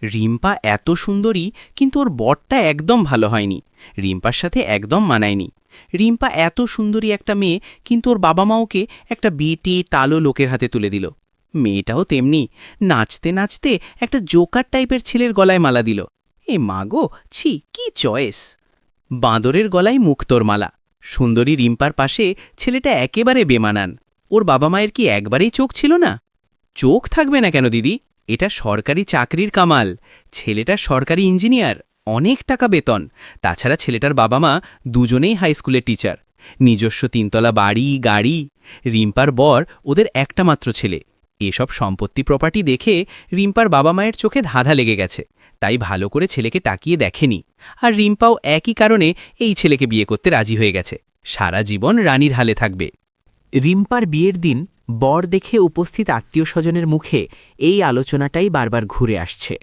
রিম্পা এত সুন্দরী, কিন্তু ওর বরটা একদম ভালো হয়নি। রিম্পার সাথে একদম মানায়নি। রিম্পা এত সুন্দরী একটা মেয়ে, কিন্তু ওর বাবা মা ওকে একটা বিটি টালো লোকের হাতে তুলে দিল। মেয়েটাও তেমনি, নাচতে নাচতে একটা জোকার টাইপের ছেলের গলায় মালা দিল। এ মাগো, ছি কি চয়েস! বাঁদরের গলায় মুক্তোর মালা। সুন্দরী রিম্পার পাশে ছেলেটা একেবারে বেমানান। ওর বাবা মায়ের কি একবারেই চোখ ছিল না? চোখ থাকবে না কেন দিদি? এটা সরকারি চাকরির কামাল। ছেলেটা সরকারি ইঞ্জিনিয়ার, অনেক টাকা বেতন। তাছাড়া ছেলেটার বাবা মা দুজনেই হাই স্কুলের টিচার। নিজস্ব 3তলা বাড়ি, গাড়ি। রিম্পার বর ওদের একটা মাত্র ছেলে। এসব সম্পত্তি প্রপার্টি দেখে রিম্পার বাবা মায়ের চোখে ধাঁধা লেগে গেছে। তাই ভালো করে ছেলেকে তাকিয়ে দেখেনি। আর রিম্পাও একই কারণে এই ছেলেকে বিয়ে করতে রাজি হয়ে গেছে। সারা জীবন রানীর হালে থাকবে। রিম্পার বিয়ের দিন বর দেখে উপস্থিত আত্মীয়স্বজনের মুখে এই আলোচনাটাই বারবার ঘুরে আসছে।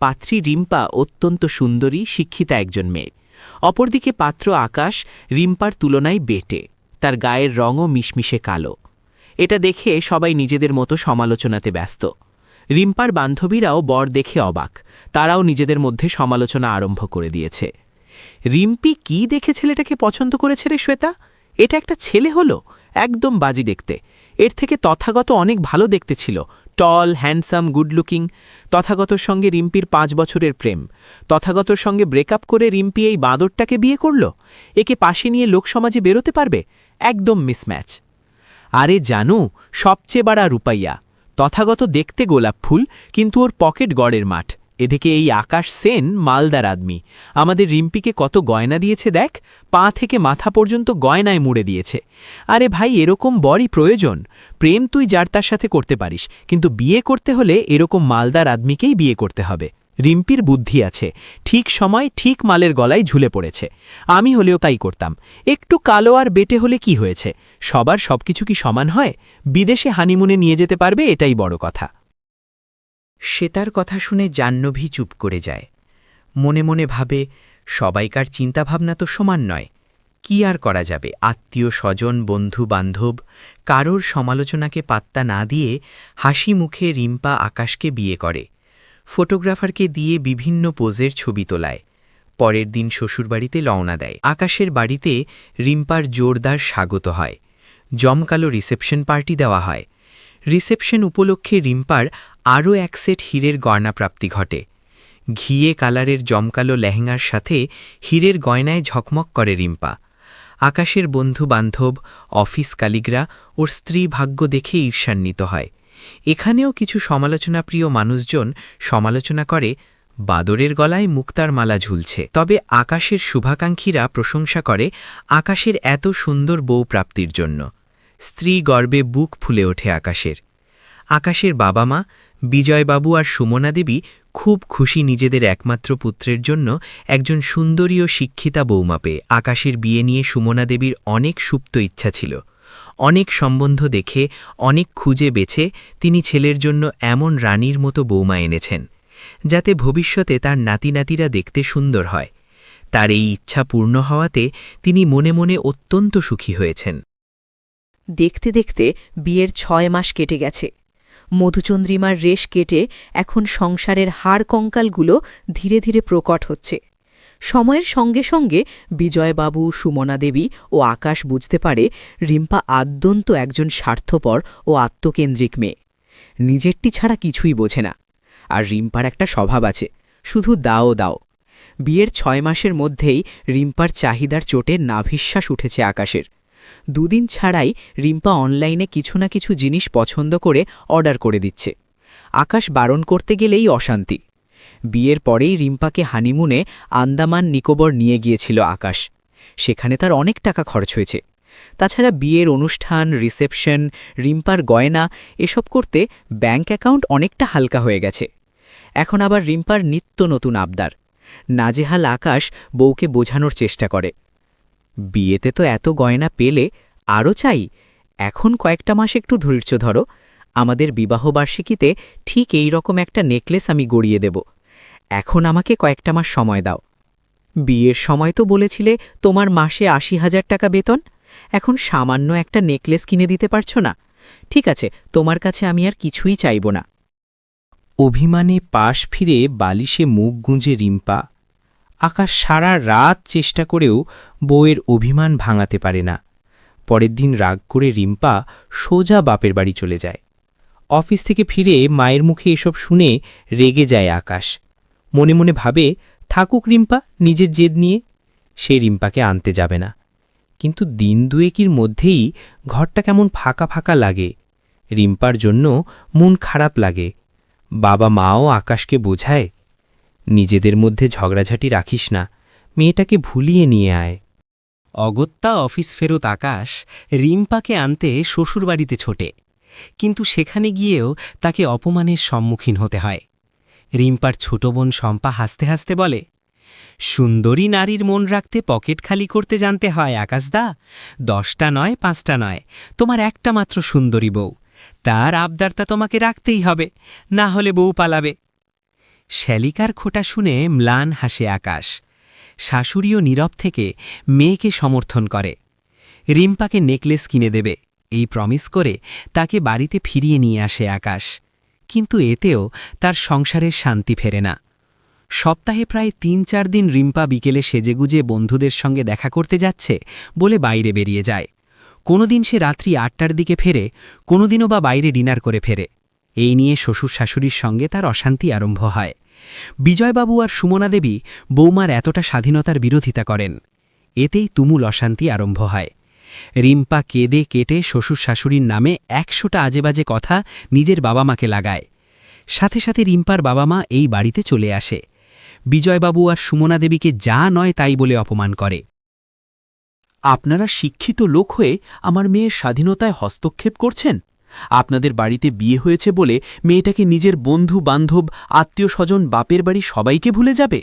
পাত্রী রিম্পা অত্যন্ত সুন্দরী, শিক্ষিতা একজন মেয়ে। অপরদিকে পাত্র আকাশ রিম্পার তুলনায় বেটে, তার গায়ের রঙও মিশমিশে কালো। এটা দেখে সবাই নিজেদের মতো সমালোচনাতে ব্যস্ত। রিম্পার বান্ধবীরাও বর দেখে অবাক, তারাও নিজেদের মধ্যে সমালোচনা আরম্ভ করে দিয়েছে। রিম্পি কি দেখে ছেলেটাকে পছন্দ করেছে রে শ্বেতা? এটা একটা ছেলে হলো? একদম বাজি দেখতে। এর থেকে তথাগত অনেক ভালো দেখতে ছিল, টল, হ্যান্ডসাম, গুড লুকিং। তথাগতর সঙ্গে রিম্পির 5 বছরের প্রেম। তথাগতর সঙ্গে ব্রেকআপ করে রিম্পি এই বাঁদরটাকে বিয়ে করল। একে পাশে নিয়ে লোকসমাজে বেরোতে পারবে? একদম মিসম্যাচ। আরে জানু, সবচেয়ে বাড়া রূপাইয়া। তথাগত দেখতে গোলাপ ফুল, কিন্তু ওর পকেট গড়ের মাঠ। এদিকে এই আকাশ সেন মালদার আদমি। আমাদের রিম্পিকে কত গয়না দিয়েছে দেখ, পা থেকে মাথা পর্যন্ত গয়নায় মুড়ে দিয়েছে। আরে ভাই, এরকম বরই প্রয়োজন। প্রেম তুই যার তার সাথে করতে পারিস, কিন্তু বিয়ে করতে হলে এরকম মালদার আদমিকেই বিয়ে করতে হবে। রিম্পির বুদ্ধি আছে, ঠিক সময় ঠিক মালের গলায় ঝুলে পড়েছে। আমি হলেও তাই করতাম। একটু কালো আর বেটে হলে কি হয়েছে? সবার সবকিছু কি সমান হয়? বিদেশে হানিমুনে নিয়ে যেতে পারবে, এটাই বড় কথা। শ্বেতার কথা শুনে জাহ্নবী চুপ করে যায়। মনে মনে ভাবে, সবাইকার চিন্তাভাবনা তো সমান নয়। কি আর করা যাবে? আত্মীয় স্বজন, বন্ধু বান্ধব কারোর সমালোচনাকে পাত্তা না দিয়ে হাসি মুখে রিম্পা আকাশকে বিয়ে করে। ফটোগ্রাফারকে দিয়ে বিভিন্ন পোজের ছবি তোলায়। পরের দিন শ্বশুরবাড়িতে রওনা দেয়। আকাশের বাড়িতে রিম্পার জোরদার স্বাগত হয়। জমকালো রিসেপশন পার্টি দেওয়া হয়। রিসেপশন উপলক্ষে রিম্পার আরও এক সেট হীরের গয়নাপ্রাপ্তি ঘটে। ঘিয়ে কালারের জমকালো লেহেঙ্গার সাথে হীরের গয়নায় ঝকমক করে রিম্পা। আকাশের বন্ধু বান্ধব, অফিস কালিগরা ওর স্ত্রী ভাগ্য দেখে ঈর্ষান্বিত হয়। এখানেও কিছু সমালোচনাপ্রিয় মানুষজন সমালোচনা করে, বাদরের গলায় মুক্তার মালা ঝুলছে। তবে আকাশের শুভাকাঙ্ক্ষীরা প্রশংসা করে আকাশের এত সুন্দর বউ প্রাপ্তির জন্য। স্ত্রী গর্বে বুক ফুলে ওঠে আকাশের। আকাশের বাবা মা বিজয়বাবু আর সুমনা দেবী খুব খুশি নিজেদের একমাত্র পুত্রের জন্য একজন সুন্দরী ও শিক্ষিতা বৌমা পেয়ে। আকাশের বিয়ে নিয়ে সুমনা দেবীর অনেক সুপ্ত ইচ্ছা ছিল। অনেক সম্বন্ধ দেখে, অনেক খুঁজে বেছে তিনি ছেলের জন্য এমন রানীর মতো বৌমা এনেছেন, যাতে ভবিষ্যতে তার নাতিনাতিরা দেখতে সুন্দর হয়। তার এই ইচ্ছা পূর্ণ হওয়াতে তিনি মনে মনে অত্যন্ত সুখী হয়েছেন। দেখতে দেখতে বিয়ের 6 মাস কেটে গেছে। মধুচন্দ্রিমার রেশ কেটে এখন সংসারের হাড় কঙ্কালগুলো ধীরে ধীরে প্রকট হচ্ছে। সময়ের সঙ্গে সঙ্গে বিজয়বাবু, সুমনা দেবী ও আকাশ বুঝতে পারে রিম্পা আদ্যন্ত একজন স্বার্থপর ও আত্মকেন্দ্রিক মেয়ে। নিজেরটি ছাড়া কিছুই বোঝে না। আর রিম্পার একটা স্বভাব আছে, শুধু দাও দাও। বিয়ের 6 মাসের মধ্যেই রিম্পার চাহিদার চোটে নাভিশ্বাস উঠেছে আকাশের। দুদিন ছাড়াই রিম্পা অনলাইনে কিছু না কিছু জিনিস পছন্দ করে অর্ডার করে দিচ্ছে। আকাশ বারণ করতে গেলেই অশান্তি। বিয়ের পরেই রিম্পাকে হানিমুনে আন্দামান নিকোবর নিয়ে গিয়েছিল আকাশ। সেখানে তার অনেক টাকা খরচ হয়েছে। তাছাড়া বিয়ের অনুষ্ঠান, রিসেপশন, রিম্পার গয়না এসব করতে ব্যাঙ্ক অ্যাকাউন্ট অনেকটা হালকা হয়ে গেছে। এখন আবার রিম্পার নিত্য নতুন আবদার। নাজেহাল আকাশ বউকে বোঝানোর চেষ্টা করে, বিয়েতে তো এত গয়না পেলে, আরও চাই। এখন কয়েকটা মাস একটু ধৈর্য ধরো। আমাদের বিবাহবার্ষিকীতে ঠিক এই রকম একটা নেকলেস আমি গড়িয়ে দেব। এখন আমাকে কয়েকটা মাস সময় দাও। বিয়ের সময় তো বলেছিলে তোমার মাসে ৮০,০০০ টাকা বেতন, এখন সামান্য একটা নেকলেস কিনে দিতে পারছো না। ঠিক আছে, তোমার কাছে আমি আর কিছুই চাইব না। অভিমানে পাশ ফিরে বালিশে মুখ গুঁজে রিম্পা। আকাশ সারা রাত চেষ্টা করেও বউয়ের অভিমান ভাঙাতে পারে না। পরের দিন রাগ করে রিম্পা সোজা বাপের বাড়ি চলে যায়। অফিস থেকে ফিরে মায়ের মুখে এসব শুনে রেগে যায় আকাশ। মনে মনে ভাবে, থাকুক রিম্পা নিজের জেদ নিয়ে, সে রিম্পাকে আনতে যাবে না। কিন্তু দিন দুয়েকের মধ্যেই ঘরটা কেমন ফাঁকা ফাঁকা লাগে। রিম্পার জন্য মন খারাপ লাগে। বাবা মাও আকাশকে বোঝায়, নিজেদের মধ্যে ঝগড়াঝাটি রাখিস না, মেয়েটাকে ভুলিয়ে নিয়ে আয়। অগত্যা অফিস ফেরত আকাশ রিম্পাকে আনতে শ্বশুরবাড়িতে ছোটে, কিন্তু সেখানে গিয়েও তাকে অপমানের সম্মুখীন হতে হয়। রিম্পার ছোট বোন শম্পা হাসতে হাসতে বলে, সুন্দরী নারীর মন রাখতে পকেট খালি করতে জানতে হয় আকাশদা। 10টা নয় 5টা নয়, তোমার একটা মাত্র সুন্দরী বউ, তার আবদারটা তোমাকে রাখতেই হবে, না হলে বউ পালাবে। শ্যালিকার খোটা শুনে ম্লান হাসে আকাশ। শাশুড়িও নীরব থেকে মেয়েকে সমর্থন করে। রিম্পাকে নেকলেস কিনে দেবে এই প্রমিস করে তাকে বাড়িতে ফিরিয়ে নিয়ে আসে আকাশ। কিন্তু এতেও তার সংসারের শান্তি ফেরে না। সপ্তাহে প্রায় 3-4 দিন রিম্পা বিকেলে সেজেগুজে বন্ধুদের সঙ্গে দেখা করতে যাচ্ছে বলে বাইরে বেরিয়ে যায়। কোনোদিন সে রাত্রি 8টার দিকে ফেরে, কোনোদিনও বা বাইরে ডিনার করে ফেরে। এই নিয়ে শ্বশুর শাশুড়ির সঙ্গে তার অশান্তি আরম্ভ হয়। বিজয়বাবু আর সুমনা দেবী বৌমার এতটা স্বাধীনতার বিরোধিতা করেন। এতেই তুমুল অশান্তি আরম্ভ হয়। রিম্পা কেঁদে কেটে শ্বশুর শাশুড়ির নামে 100টা আজেবাজে কথা নিজের বাবা মাকে লাগায়। সাথে সাথে রিম্পার বাবা মা এই বাড়িতে চলে আসে। বিজয়বাবু আর সুমনা দেবীকে যা নয় তাই বলে অপমান করে। আপনারা শিক্ষিত লোক হয়ে আমার মেয়ের স্বাধীনতায় হস্তক্ষেপ করছেন? আপনাদের বাড়িতে বিয়ে হয়েছে বলে মেয়েটাকে নিজের বন্ধু বান্ধব আত্মীয় স্বজন বাপের বাড়ি সবাইকে ভুলে যাবে?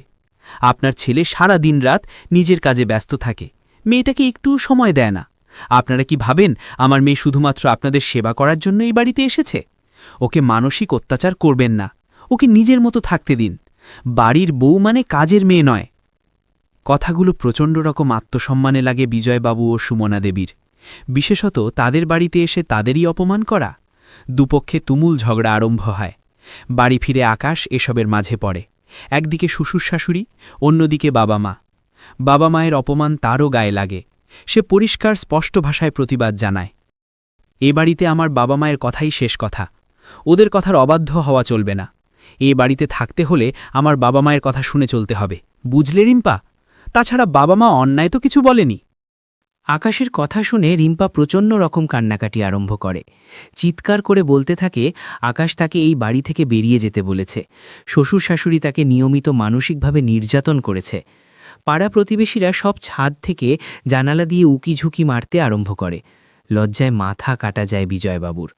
আপনার ছেলে সারা দিন রাত নিজের কাজে ব্যস্ত থাকে, মেয়েটাকে একটু সময় দেয় না। আপনারা কি ভাবেন আমার মেয়ে শুধুমাত্র আপনাদের সেবা করার জন্য এই বাড়িতে এসেছে? ওকে মানসিক অত্যাচার করবেন না, ওকে নিজের মতো থাকতে দিন। বাড়ির বউ মানে কাজের মেয়ে নয়। কথাগুলো প্রচণ্ড রকম আত্মসম্মানে লাগে বিজয়বাবু ও সুমনা দেবীর। বিশেষত তাদের বাড়িতে এসে তাদেরই অপমান করা। দুপক্ষে তুমুল ঝগড়া আরম্ভ হয়। বাড়ি ফিরে আকাশ এসবের মাঝে পড়ে। একদিকে শ্বশুর শাশুড়ি, অন্যদিকে বাবা মা। বাবা মায়ের অপমান তারও গায়ে লাগে। সে পরিষ্কার স্পষ্ট ভাষায় প্রতিবাদ জানায়, এ বাড়িতে আমার বাবা মায়ের কথাই শেষ কথা, ওদের কথার অবাধ্য হওয়া চলবে না। এ বাড়িতে থাকতে হলে আমার বাবা মায়ের কথা শুনে চলতে হবে, বুঝলে রিম্পা? তাছাড়া বাবা মা অন্যায় তো কিছু বলেনি। আকাশের কথা শুনে রিম্পা প্রচণ্ড রকম কান্নাকাটি আরম্ভ করে। চিৎকার করে বলতে থাকে আকাশ তাকে এই বাড়ি থেকে বেরিয়ে যেতে বলেছে। শ্বশুর শাশুড়ি তাকে নিয়মিত মানসিকভাবে নির্যাতন করেছে। পাড়া প্রতিবেশীরা সব ছাদ থেকে জানালা দিয়ে উকিঝুঁকি মারতে আরম্ভ করে। লজ্জায় মাথা কাটা যায় বিজয়বাবুর।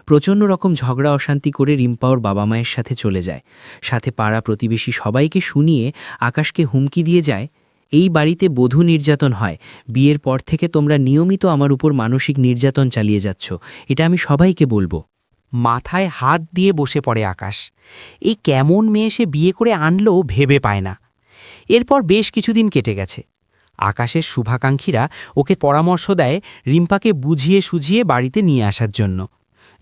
প্রচণ্ড রকম ঝগড়া অশান্তি করে রিম্পা ওর বাবা মায়ের সাথে চলে যায়। সাথে পাড়া প্রতিবেশী সবাইকে শুনিয়ে আকাশকে হুমকি দিয়ে যায়, এই বাড়িতে বধূ নির্যাতন হয়, বিয়ের পর থেকে তোমরা নিয়মিত আমার উপর মানসিক নির্যাতন চালিয়ে যাচ্ছ, এটা আমি সবাইকে বলবো। মাথায় হাত দিয়ে বসে পড়ে আকাশ। এই কেমন মেয়ে সে বিয়ে করে আনলো ভেবে পায় না। এরপর বেশ কিছুদিন কেটে গেছে। আকাশের শুভাকাঙ্ক্ষীরা ওকে পরামর্শ দেয় রিম্পাকে বুঝিয়ে সুঝিয়ে বাড়িতে নিয়ে আসার জন্য।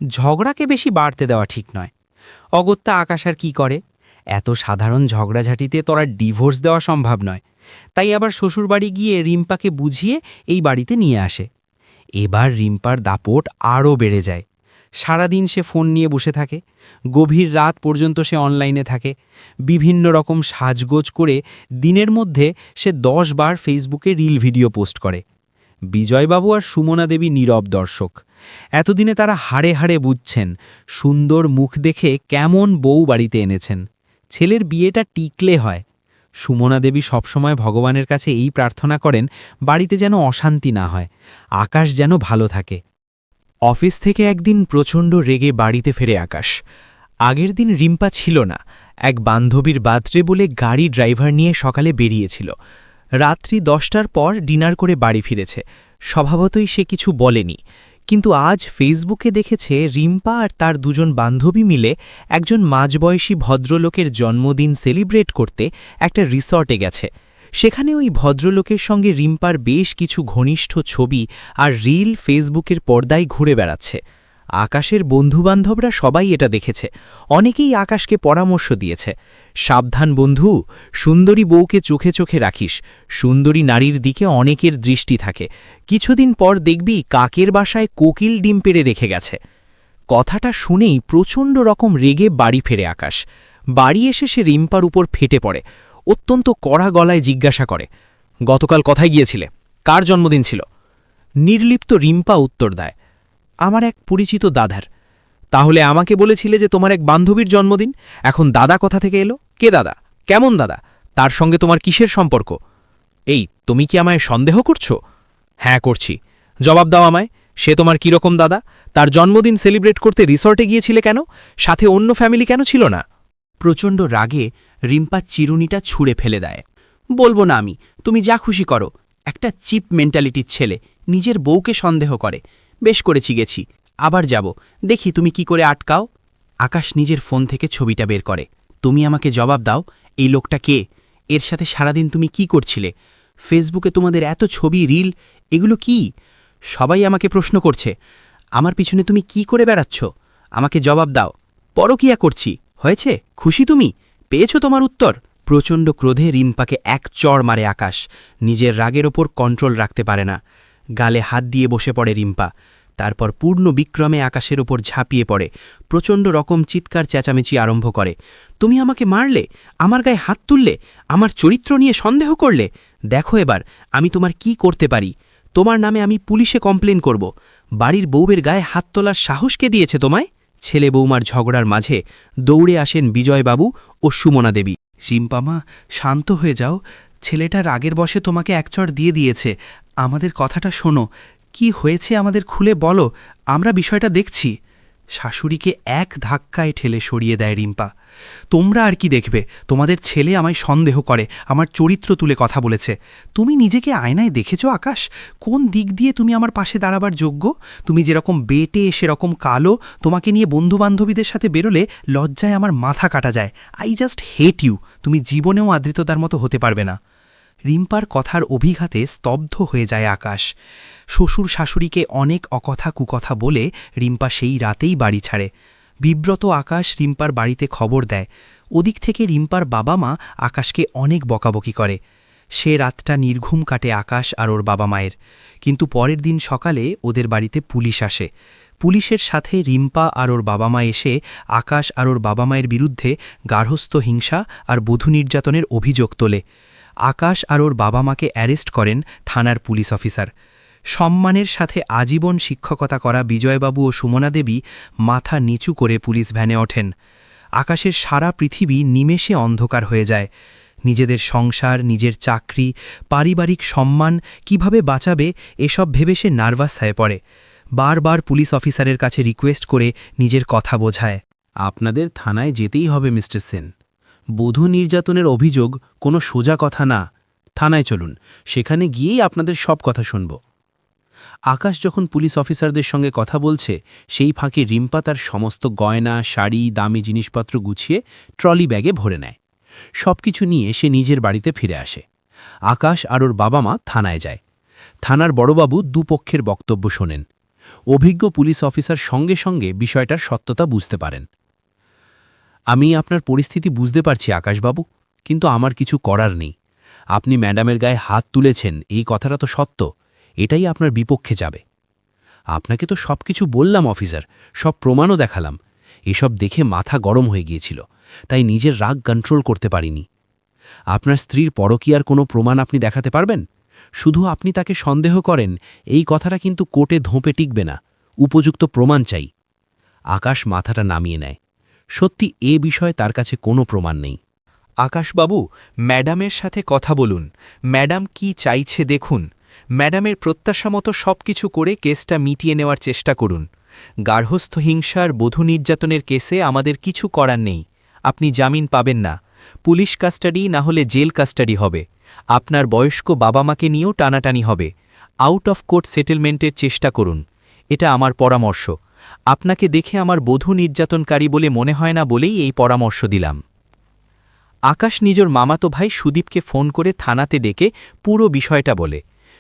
ঝগড়াকে বেশি বাড়তে দেওয়া ঠিক নয়। অগত্যা আকাশ আর কি করে? এত সাধারণ ঝগড়াঝাটিতে তোরা ডিভোর্স দেওয়া সম্ভব নয়। তাই আবার শ্বশুরবাড়ি গিয়ে রিম্পাকে বুঝিয়ে এই বাড়িতে নিয়ে আসে। এবার রিম্পার দাপট আরও বেড়ে যায়। সারাদিন সে ফোন নিয়ে বসে থাকে, গভীর রাত পর্যন্ত সে অনলাইনে থাকে। বিভিন্ন রকম সাজগোজ করে দিনের মধ্যে সে 10 বার ফেসবুকে রিল ভিডিও পোস্ট করে। বিজয়বাবু আর সুমনা দেবী নীরব দর্শক। এতদিনে তারা হাড়ে হাড়ে বুঝছেন সুন্দর মুখ দেখে কেমন বউ বাড়িতে এনেছেন। ছেলের বিয়েটা টিকলে হয়। সুমনা দেবী সবসময় ভগবানের কাছে এই প্রার্থনা করেন বাড়িতে যেন অশান্তি না হয়, আকাশ যেন ভালো থাকে। অফিস থেকে একদিন প্রচণ্ড রেগে বাড়িতে ফেরে আকাশ। আগের দিন রিম্পা ছিল না, এক বান্ধবীর বার্থডে বলে গাড়ি ড্রাইভার নিয়ে সকালে বেরিয়েছিল। রাত্রি 10টার পর ডিনার করে বাড়ি ফিরেছে। স্বভাবতই সে কিছু বলেনি, কিন্তু আজ ফেসবুকে দেখেছে রিম্পা আর তার দুজন বান্ধবী মিলে একজন মাঝবয়সী ভদ্রলোকের জন্মদিন সেলিব্রেট করতে একটা রিসর্টে গেছে। সেখানে ওই ভদ্রলোকের সঙ্গে রিম্পার বেশ কিছু ঘনিষ্ঠ ছবি আর রিল ফেসবুকের পর্দায় ঘুরে বেড়াচ্ছে। আকাশের বন্ধুবান্ধবরা সবাই এটা দেখেছে, অনেকেই আকাশকে পরামর্শ দিয়েছে, সাবধান বন্ধু, সুন্দরী বউকে চোখে চোখে রাখিস, সুন্দরী নারীর দিকে অনেকের দৃষ্টি থাকে, কিছুদিন পর দেখবি কাকের বাসায় কোকিল ডিম পেড়ে রেখে গেছে। কথাটা শুনেই প্রচণ্ড রকম রেগে বাড়ি ফেরে আকাশ। বাড়ি এসে সে রিম্পার উপর ফেটে পড়ে, অত্যন্ত কড়া গলায় জিজ্ঞাসা করে, গতকাল কোথায় গিয়েছিলে, কার জন্মদিন ছিল? নির্লিপ্ত রিম্পা উত্তর দেয়, আমার এক পরিচিত দাদার। তাহলে আমাকে বলেছিলে যে তোমার এক বান্ধবীর জন্মদিন, এখন দাদা কথা থেকে এলো? কে দাদা, কেমন দাদা, তার সঙ্গে তোমার কিসের সম্পর্ক? এই, তুমি কি আমায় সন্দেহ করছো? হ্যাঁ করছি, জবাব দাও আমায়, সে তোমার কিরকম দাদা? তার জন্মদিন সেলিব্রেট করতে রিসর্টে গিয়েছিলে কেন? সাথে অন্য ফ্যামিলি কেন ছিল না? প্রচণ্ড রাগে রিম্পা চিরুনিটা ছুঁড়ে ফেলে দেয়। বলবো না আমি, তুমি যা খুশি করো। একটা চিপ মেন্টালিটির ছেলে নিজের বউকে সন্দেহ করে। বেশ করেছি, গেছি, আবার যাব, দেখি তুমি কি করে আটকাও। আকাশ নিজের ফোন থেকে ছবিটা বের করে। তুমি আমাকে জবাব দাও, এই লোকটা কে? এর সাথে সারাদিন তুমি কি করছিলে? ফেসবুকে তোমাদের এত ছবি, রিল, এগুলো কি? সবাই আমাকে প্রশ্ন করছে, আমার পিছনে তুমি কি করে বেড়াচ্ছ? আমাকে জবাব দাও। পরকিয়া করছি, হয়েছে? খুশি তুমি? পেয়েছ তোমার উত্তর? প্রচণ্ড ক্রোধে রিম্পাকে এক চড় মারে আকাশ। নিজের রাগের ওপর কন্ট্রোল রাখতে পারে না। গালে হাত দিয়ে বসে পড়ে রিম্পা। তারপর পূর্ণ বিক্রমে আকাশের ওপর ঝাঁপিয়ে পড়ে, প্রচণ্ড রকম চিৎকার চেঁচামেচি আরম্ভ করে। তুমি আমাকে মারলে, আমার গায়ে হাত তুললে, আমার চরিত্র নিয়ে সন্দেহ করলে। দেখো এবার আমি তোমার কি করতে পারি। তোমার নামে আমি পুলিশে কমপ্লেন করব। বাড়ির বউয়ের গায়ে হাত তোলার সাহস কে দিয়েছে তোমায়? ছেলে বৌমার ঝগড়ার মাঝে দৌড়ে আসেন বিজয়বাবু ও সুমনা দেবী। রিম্পামা, শান্ত হয়ে যাও, ছেলেটা রাগের বশে তোমাকে একচড় দিয়ে দিয়েছে। আমাদের কথাটা শোনো, কি হয়েছে আমাদের খুলে বলো, আমরা বিষয়টা দেখছি। শাশুড়িকে এক ধাক্কায় ঠেলে সরিয়ে দেয় রিম্পা। তোমরা আর কি দেখবে? তোমাদের ছেলে আমায় সন্দেহ করে, আমার চরিত্র তুলে কথা বলেছে। তুমি নিজেকে আয়নায় দেখেছ আকাশ? কোন দিক দিয়ে তুমি আমার পাশে দাঁড়াবার যোগ্য? তুমি যেরকম বেটে সেরকম কালো, তোমাকে নিয়ে বন্ধুবান্ধবীদের সাথে বেরোলে লজ্জায় আমার মাথা কাটা যায়। I just hate you. তুমি জীবনেও আদৃততার মতো হতে পারবে না। রিম্পার কথার অভিঘাতে স্তব্ধ হয়ে যায় আকাশ। শ্বশুর শাশুড়িকে অনেক অকথা কুকথা বলে রিম্পা সেই রাতেই বাড়ি ছাড়ে। বিব্রত আকাশ রিম্পার বাড়িতে খবর দেয়। ওদিক থেকে রিম্পার বাবা মা আকাশকে অনেক বকাবকি করে। সে রাতটা নির্ঘুম কাটে আকাশ আর ওর বাবা মায়ের। কিন্তু পরের দিন সকালে ওদের বাড়িতে পুলিশ আসে। পুলিশের সাথে রিম্পা আর ওর বাবা মা এসে আকাশ আর ওর বাবা মায়ের বিরুদ্ধে গার্হস্থ্য হিংসা আর বধূ নির্যাতনের অভিযোগ তোলে। আকাশ আর ওর বাবা মাকে অ্যারেস্ট করেন থানার পুলিশ অফিসার। সম্মানের সাথে আজীবন শিক্ষকতা করা বিজয়বাবু ও সুমনা দেবী মাথা নিচু করে পুলিশ ভ্যানে ওঠেন। আকাশের সারা পৃথিবী নিমেষে অন্ধকার হয়ে যায়। নিজেদের সংসার, নিজের চাকরি, পারিবারিক সম্মান কিভাবে বাঁচাবে এসব ভেবে সে নার্ভাস হয়ে পড়ে। বারবার পুলিশ অফিসারের কাছে রিকোয়েস্ট করে নিজের কথা বোঝায়। আপনাদের থানায় যেতেই হবে মিস্টার সেন। বধূ নির্যাতনের অভিযোগ কোনো সোজা কথা না। থানায় চলুন, সেখানে গিয়েই আপনাদের সব কথা শুনব। আকাশ যখন পুলিশ অফিসারদের সঙ্গে কথা বলছে, সেই ফাঁকে রিম্পা তার সমস্ত গয়না, শাড়ি, দামি জিনিসপত্র গুছিয়ে ট্রলি ব্যাগে ভরে নেয়। সব কিছু নিয়ে সে নিজের বাড়িতে ফিরে আসে। আকাশ আর ওর বাবা মা থানায় যায়। থানার বড়বাবু দুপক্ষের বক্তব্য শোনেন। অভিজ্ঞ পুলিশ অফিসার সঙ্গে সঙ্গে বিষয়টার সত্যতা বুঝতে পারেন। আমি আপনার পরিস্থিতি বুঝতে পারছি আকাশবাবু, কিন্তু আমার কিছু করার নেই। আপনি ম্যাডামের গায়ে হাত তুলেছেন, এই কথাটা তো সত্য, এটাই আপনার বিপক্ষে যাবে। আপনাকে তো সব কিছু বললাম অফিসার, সব প্রমাণও দেখালাম। এসব দেখে মাথা গরম হয়ে গিয়েছিল, তাই নিজের রাগ কন্ট্রোল করতে পারিনি। আপনার স্ত্রীর পরকীয়ার কোনো প্রমাণ আপনি দেখাতে পারবেন? শুধু আপনি তাকে সন্দেহ করেন, এই কথাটা কিন্তু কোর্টে ধোঁপে টিকবে না। উপযুক্ত প্রমাণ চাই। আকাশ মাথাটা নামিয়ে নেয়। সত্যি এ বিষয়ে তার কাছে কোনো প্রমাণ নেই। আকাশবাবু, ম্যাডামের সাথে কথা বলুন। ম্যাডাম কি চাইছে দেখুন। ম্যাডামের প্রত্যাশা মতো সব কিছু করে কেসটা মিটিয়ে নেওয়ার চেষ্টা করুন। গার্হস্থ্য হিংসার, বধূ নির্যাতনের কেসে আমাদের কিছু করার নেই। আপনি জামিন পাবেন না। পুলিশ কাস্টাডি না হলে জেল কাস্টাডি হবে। আপনার বয়স্ক বাবা মাকে নিয়েও টানাটানি হবে। আউট অফ কোর্ট সেটেলমেন্টের চেষ্টা করুন। এটা আমার পরামর্শ। আপনাকে দেখে আমার বধূ নির্যাতনকারী বলে মনে হয় না বলেই এই পরামর্শ দিলাম। আকাশ নিজের মামাতো ভাই সুদীপকে ফোন করে থানাতে ডেকে পুরো বিষয়টা বলে।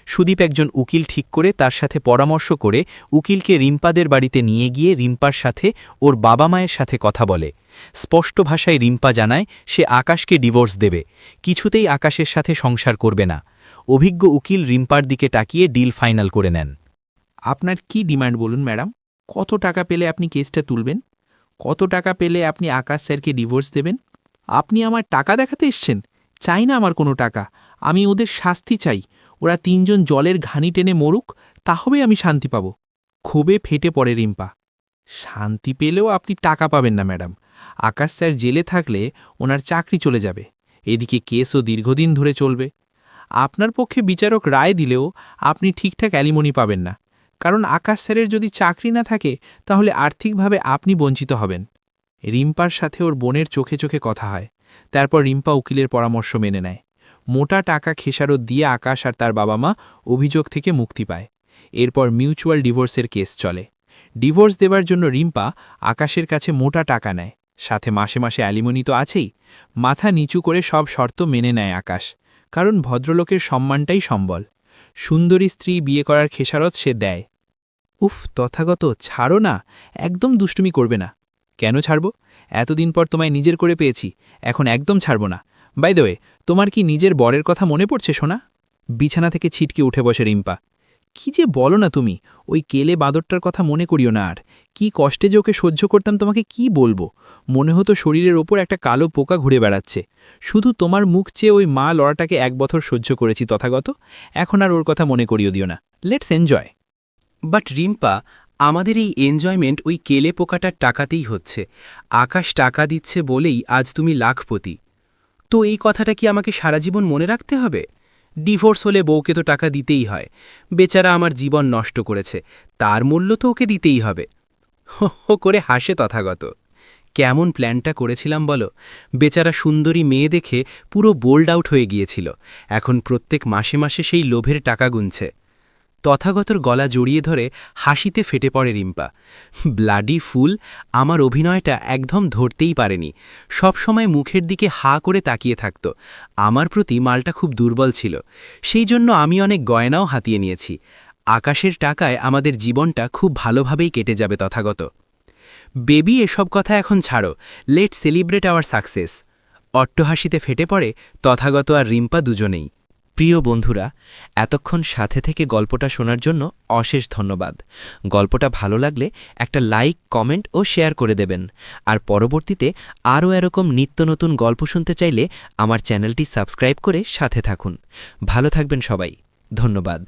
সুদীপ একজন উকিল ঠিক করে তার সাথে পরামর্শ করে উকিলকে রিম্পাদের বাড়িতে নিয়ে গিয়ে রিম্পার সাথে ওর বাবা মায়ের সাথে কথা বলে। স্পষ্ট ভাষায় রিম্পা জানায় সে আকাশকে ডিভোর্স দেবে, কিছুতেই আকাশের সাথে সংসার করবে না। অভিজ্ঞ উকিল রিম্পার দিকে তাকিয়ে ডিল ফাইনাল করে নেন। আপনার কি ডিমান্ড বলুন ম্যাডাম? কত টাকা পেলে আপনি কেসটা তুলবেন? কত টাকা পেলে আপনি আকাশ স্যারকে ডিভোর্স দেবেন? আপনি আমার টাকা দেখাতে এসছেন? চাই না আমার কোনো টাকা, আমি ওদের শাস্তি চাই। ওরা 3 জন জলের ঘানি টেনে মরুক, তাহলে আমি শান্তি পাব। ক্ষোভে ফেটে পড়ে রিম্পা। শান্তি পেলেও আপনি টাকা পাবেন না ম্যাডাম। আকাশ স্যার জেলে থাকলে ওনার চাকরি চলে যাবে, এদিকে কেসও দীর্ঘদিন ধরে চলবে। আপনার পক্ষে বিচারক রায় দিলেও আপনি ঠিকঠাক অ্যালিমনি পাবেন না, কারণ আকাশ স্যারের যদি চাকরি না থাকে তাহলে আর্থিকভাবে আপনি বঞ্চিত হবেন। রিম্পার সাথে ওর বোনের চোখে চোখে কথা হয়, তারপর রিম্পা উকিলের পরামর্শ মেনে নেয়। মোটা টাকা খেসারত দিয়ে আকাশ আর তার বাবা মা অভিযোগ থেকে মুক্তি পায়। এরপর মিউচুয়াল ডিভোর্সের কেস চলে। ডিভোর্স দেবার জন্য রিম্পা আকাশের কাছে মোটা টাকা নেয়, সাথে মাসে মাসে অ্যালিমনি তো আছেই। মাথা নিচু করে সব শর্ত মেনে নেয় আকাশ, কারণ ভদ্রলোকের সম্মানটাই সম্বল। সুন্দরী স্ত্রী বিয়ে করার খেসারত সে দেয়। উফ তথাগত, ছাড়ো না, একদম দুষ্টুমি করবে না। কেন ছাড়ব? এতদিন পর তোমায় নিজের করে পেয়েছি, এখন একদম ছাড়ব না। বাই দ্য ওয়ে, তোমার কি নিজের বরের কথা মনে পড়ছে সোনা? বিছানা থেকে ছিটকে উঠে বসে রিম্পা। কি যে বলো না তুমি, ওই কেলে বাঁদরটার কথা মনে করিও না আর। কি কষ্টে যে ওকে সহ্য করতাম তোমাকে কি বলবো। মনে হতো শরীরের ওপর একটা কালো পোকা ঘুরে বেড়াচ্ছে। শুধু তোমার মুখ চেয়ে ওই মা লড়াটাকে 1 বছর সহ্য করেছি তথাগত, এখন আর ওর কথা মনে করিও দিও না। Let's enjoy. বাট রিম্পা, আমাদের এই এনজয়মেন্ট ওই কেলে পোকাটার টাকাতেই হচ্ছে। আকাশ টাকা দিচ্ছে বলেই আজ তুমি লাখপতি। তো এই কথাটা কি আমাকে সারা জীবন মনে রাখতে হবে? ডিভোর্স হলে বউকে তো টাকা দিতেই হয়। বেচারা আমার জীবন নষ্ট করেছে, তার মূল্য তো ওকে দিতেই হবে। হো হো করে হাসে তথাগত। কেমন প্ল্যানটা করেছিলাম বলো? বেচারা সুন্দরী মেয়ে দেখে পুরো বোল্ড আউট হয়ে গিয়েছিল, এখন প্রত্যেক মাসে মাসে সেই লোভের টাকা গুনছে। তথাগতর গলা জড়িয়ে ধরে হাসিতে ফেটে পড়ে রিম্পা। ব্লাডি ফুল, আমার অভিনয়টা একদম ধরতেই পারেনি, সব সময় মুখের দিকে হা করে তাকিয়ে থাকত। আমার প্রতি মালটা খুব দুর্বল ছিল, সেই জন্য আমি অনেক গয়নাও হাতিয়ে নিয়েছি। আকাশের টাকায় আমাদের জীবনটা খুব ভালোভাবেই কেটে যাবে তথাগত। বেবি, এসব কথা এখন ছাড়ো, লেট সেলিব্রেট আওয়ার সাকসেস। অট্টহাসিতে ফেটে পড়ে তথাগত আর রিম্পা দুজনেই। প্রিয় বন্ধুরা, এতক্ষণ সাথে থেকে গল্পটা শোনার জন্য অশেষ ধন্যবাদ। গল্পটা ভালো লাগলে একটা লাইক, কমেন্ট ও শেয়ার করে দেবেন। আর পরবর্তীতে আরও এরকম নিত্য নতুন গল্প শুনতে চাইলে আমার চ্যানেলটি সাবস্ক্রাইব করে সাথে থাকুন। ভালো থাকবেন সবাই, ধন্যবাদ।